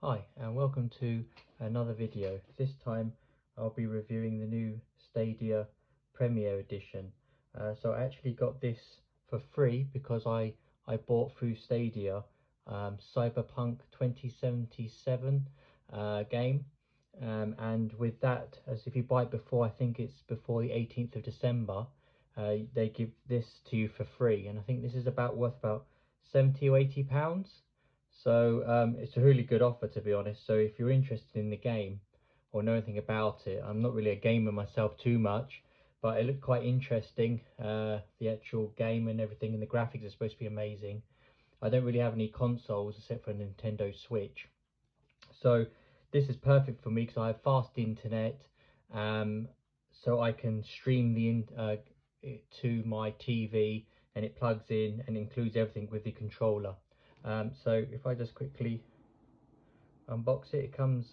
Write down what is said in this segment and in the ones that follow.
Hi and welcome to another video. This time I'll be reviewing the new Stadia Premier Edition. So I actually got this for free because I bought through Stadia Cyberpunk 2077 game, and with that, as if you buy it before, I think it's before the 18th of December, they give this to you for free, and I think this is worth about 70 or 80 pounds. So it's a really good offer, to be honest. So if you're interested in the game or know anything about it, I'm not really a gamer myself too much, but it looked quite interesting. The actual game and everything, and the graphics are supposed to be amazing. I don't really have any consoles except for a Nintendo Switch, so this is perfect for me because I have fast internet, um, so I can stream it to my TV, and it plugs in and includes everything with the controller. So if I just quickly unbox it, it comes.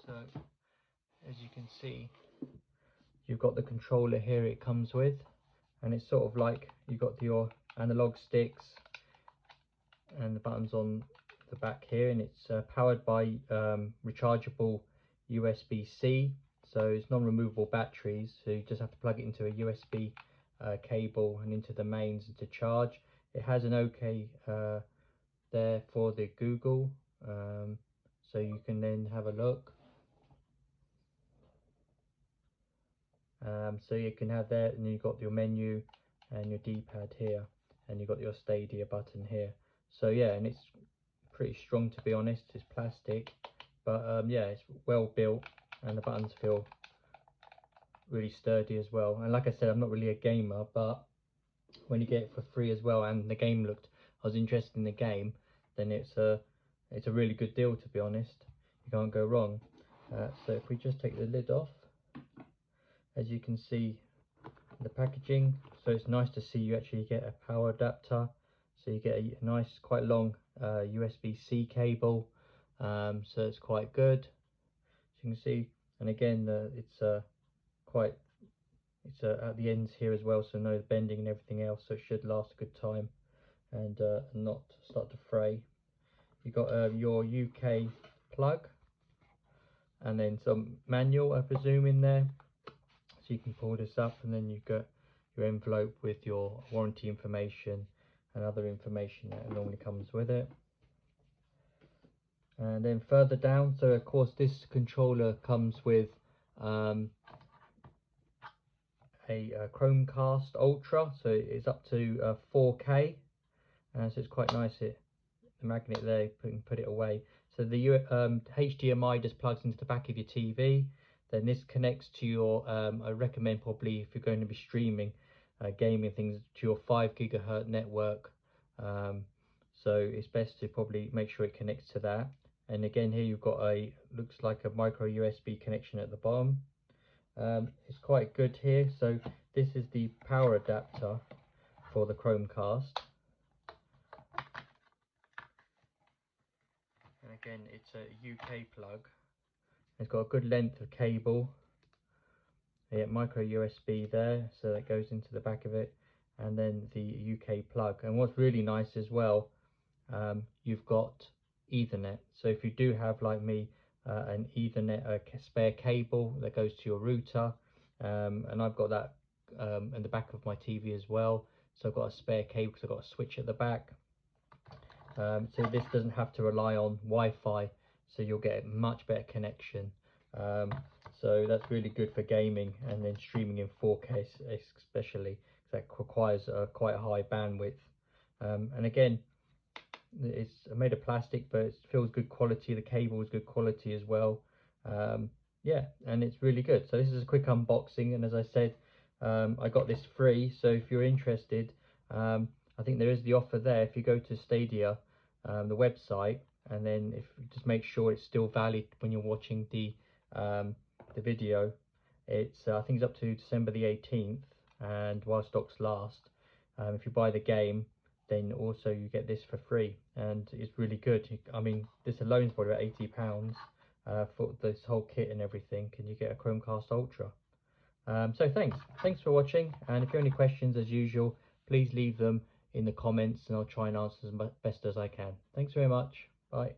So as you can see, you've got the controller here it comes with, and it's sort of like you've got your analog sticks and the buttons on the back here, and it's powered by rechargeable USB-C, so it's non-removable batteries, so you just have to plug it into a USB cable and into the mains to charge. It has an OK there for the Google, so you can then have a look. So you can have that, and you've got your menu and your D-pad here, and you've got your Stadia button here. So yeah, and it's pretty strong, to be honest. It's plastic, but yeah, it's well built, and the buttons feel really sturdy as well. And like I said, I'm not really a gamer, but when you get it for free as well, and the game I was interested in the game, then it's a really good deal, to be honest. You can't go wrong. So if we just take the lid off, as you can see the packaging, so it's nice to see you actually get a power adapter, so you get a nice quite long USB-C cable, so it's quite good, as you can see. And again, it's at the ends here as well, so no bending and everything else, so it should last a good time and not start to fray. You got your UK plug, and then some manual, I presume, in there, so you can pull this up, and then you've got your envelope with your warranty information and other information that normally comes with it. And then further down, so of course this controller comes with a Chromecast Ultra, so it's up to 4K, so it's quite nice. The magnet there, you can put it away. So the HDMI just plugs into the back of your TV. Then this connects to your, I recommend probably if you're going to be streaming gaming things, to your 5 GHz network. So it's best to probably make sure it connects to that. And again, here you've got looks like a micro USB connection at the bottom. It's quite good here. So this is the power adapter for the Chromecast. And again, it's a UK plug. It's got a good length of cable. Yeah, micro USB there, so that goes into the back of it, and then the UK plug. And what's really nice as well, you've got Ethernet. So if you do have, like me, an Ethernet spare cable that goes to your router, and I've got that in the back of my TV as well. So I've got a spare cable because I've got a switch at the back. So this doesn't have to rely on Wi-Fi, so you'll get a much better connection. So that's really good for gaming and then streaming in 4K especially, because that requires quite a high bandwidth. And again, it's made of plastic, but it feels good quality. The cable is good quality as well. Yeah, and it's really good. So this is a quick unboxing, and as I said, I got this free, so if you're interested, I think there is the offer there. If you go to Stadia, the website, and then if just make sure it's still valid when you're watching the video. It's I think it's up to December the 18th, and while stocks last. If you buy the game, then also you get this for free, and it's really good. I mean, this alone is probably about £80 for this whole kit and everything, and you get a Chromecast Ultra. So thanks for watching, and if you have any questions, as usual, please leave them in the comments, and I'll try and answer as best as I can. Thanks very much. Bye.